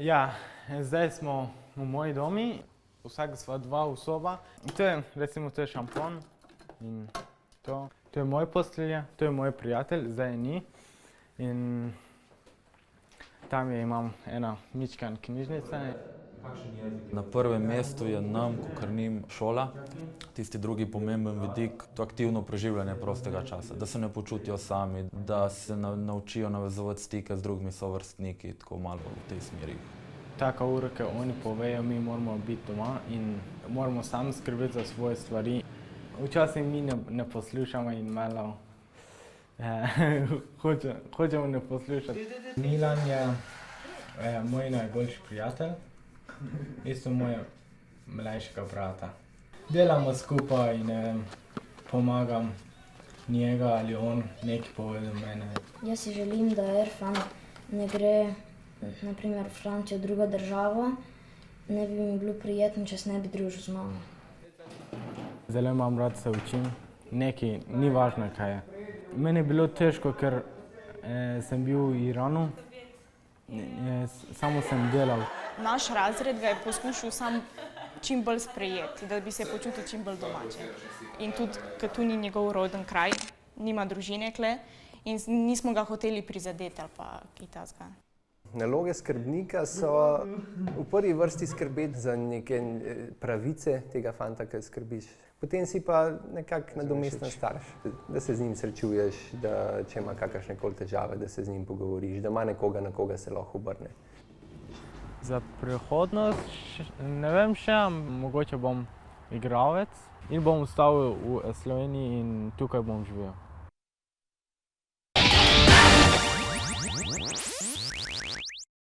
Ja, zdaj smo v moji domi, vsak sva dva v soba. To je, recimo, to je šampon in to. To je moj postelja, to je moj prijatelj, zdaj ni. In tam imam ena mičkan knjižnica. Na prvem mestu je nam, kakor njim, šola. Tisti drugi pomemben vidik, to aktivno preživljanje prostega časa, da se ne počutijo sami, da se naučijo navezovati stike z drugimi sovrstniki, tako malo v tej smeri. Taka ura, ki oni povejo, mi moramo biti doma in moramo sami skrbeti za svoje stvari. Včasih mi ne poslušamo in malo hočemo ne poslušati. Milan je moj najboljši prijatelj, isto moja mlajšega brata. Delamo skupaj in pomagam njega ali on nekaj pove do mene. Jaz si želim, da Erfan ne gre, na primer, v Francijo, v drugo državo. Ne bi mi bilo prijetno, če se ne bi družil z mamo. Zelo imam rad se učim, nekaj, ni važno kaj je. Meni je bilo težko, ker sem bil v Iranu, samo sem delal. Naš razred ga je poskušal sam čim bolj sprejeti, da bi se počutil čim bolj domače. In tudi, ker tu ni njegov roden kraj, nima družine kle in nismo ga hoteli prizadeti ali pa kaj takega. Naloge skrbnika so v prvi vrsti skrbeti za neke pravice tega fanta, ki skrbiš. Potem si pa nekako nadomesten starš, da se z njim srečuješ, da če ima kakršnekoli težave, da se z njim pogovoriš, da ima nekoga, na koga se lahko obrne. Za prihodnost ne vem še, mogoče bom igralec in bom ostal v Sloveniji in tukaj bom živel.